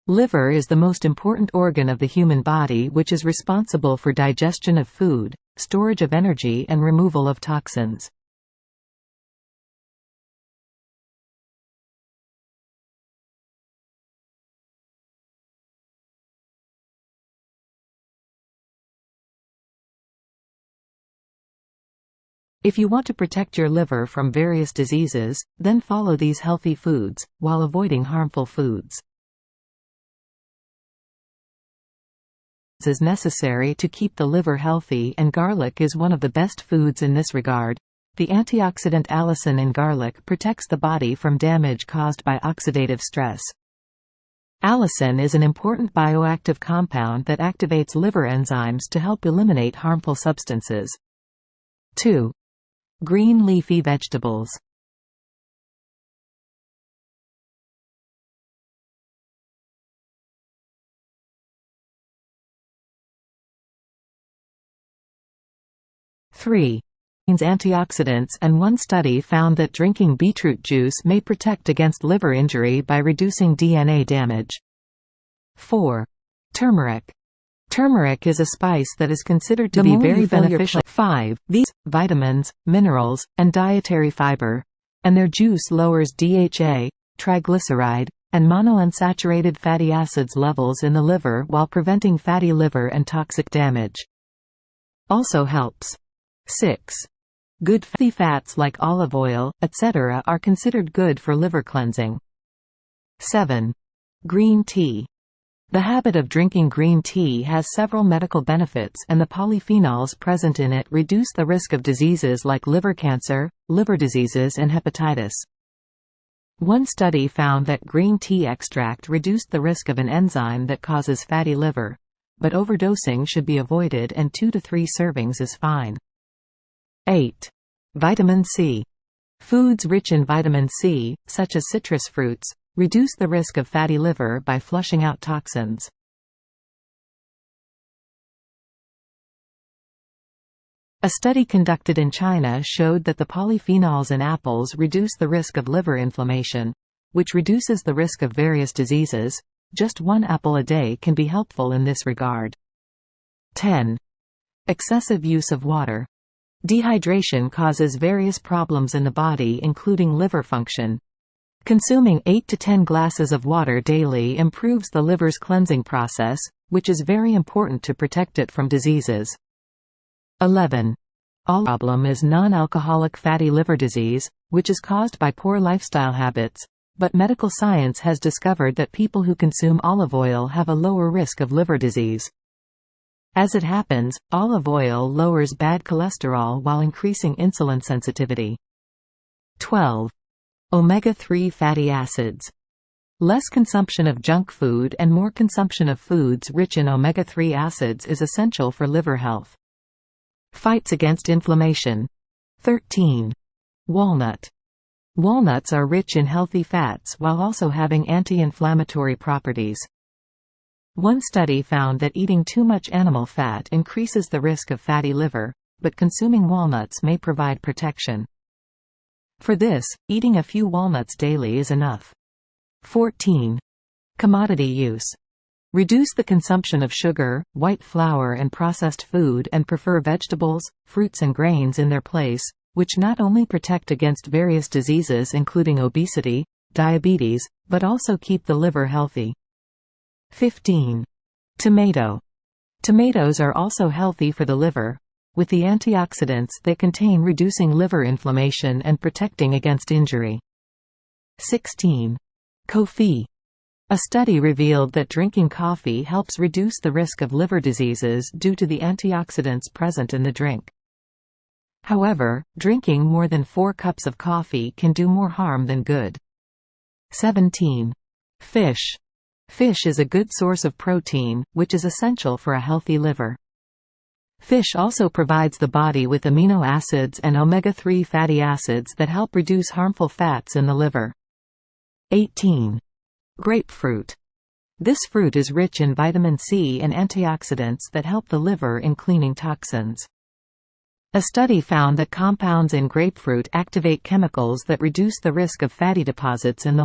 Liver is the most important organ of the human body, which is responsible for digestion of food, storage of energy, and removal of toxins. If you want to protect your liver from various diseases, then follow these healthy foods, while avoiding harmful foods. Is necessary to keep the liver healthy, and garlic is one of the best foods in this regard. The antioxidant allicin in garlic protects the body from damage caused by oxidative stress. Allicin is an important bioactive compound that activates liver enzymes to help eliminate harmful substances. 2. Green leafy vegetables. Antioxidants, and one study found that drinking beetroot juice may protect against liver injury by reducing DNA damage. 4. Turmeric. Turmeric is a spice that is considered to be very beneficial. 5. These vitamins, minerals, and dietary fiber, and their juice lowers DHA, triglyceride, and monounsaturated fatty acids levels in the liver while preventing fatty liver and toxic damage. Also helps. 6. Good fatty fats like olive oil, etc. are considered good for liver cleansing. 7. Green tea. The habit of drinking green tea has several medical benefits, and the polyphenols present in it reduce the risk of diseases like liver cancer, liver diseases, and hepatitis. One study found that green tea extract reduced the risk of an enzyme that causes fatty liver, but overdosing should be avoided, and 2 to 3 servings is fine. 8. Vitamin C. Foods rich in vitamin C, such as citrus fruits, reduce the risk of fatty liver by flushing out toxins. A study conducted in China showed that the polyphenols in apples reduce the risk of liver inflammation, which reduces the risk of various diseases. Just 1 apple a day can be helpful in this regard. 10. Excessive use of water. Dehydration causes various problems in the body, including liver function. Consuming 8 to 10 glasses of water daily improves the liver's cleansing process, which is very important to protect it from diseases. 11. All problem is non-alcoholic fatty liver disease, which is caused by poor lifestyle habits, but medical science has discovered that people who consume olive oil have a lower risk of liver disease. As it happens, olive oil lowers bad cholesterol while increasing insulin sensitivity. 12. Omega-3 fatty acids. Less consumption of junk food and more consumption of foods rich in omega-3 acids is essential for liver health. Fights against inflammation. 13. Walnut. Walnuts are rich in healthy fats while also having anti-inflammatory properties. One study found that eating too much animal fat increases the risk of fatty liver, but consuming walnuts may provide protection. For this, eating a few walnuts daily is enough. 14. Commodity use. Reduce the consumption of sugar, white flour, and processed food, and prefer vegetables, fruits, and grains in their place, which not only protect against various diseases including obesity, diabetes, but also keep the liver healthy. 15. Tomato. Tomatoes are also healthy for the liver, with the antioxidants they contain reducing liver inflammation and protecting against injury. 16. Coffee. A study revealed that drinking coffee helps reduce the risk of liver diseases due to the antioxidants present in the drink. However, drinking more than 4 cups of coffee can do more harm than good. 17. Fish. Fish is a good source of protein, which is essential for a healthy liver. Fish also provides the body with amino acids and omega-3 fatty acids that help reduce harmful fats in the liver. 18. Grapefruit. This fruit is rich in vitamin C and antioxidants that help the liver in cleaning toxins. A study found that compounds in grapefruit activate chemicals that reduce the risk of fatty deposits in the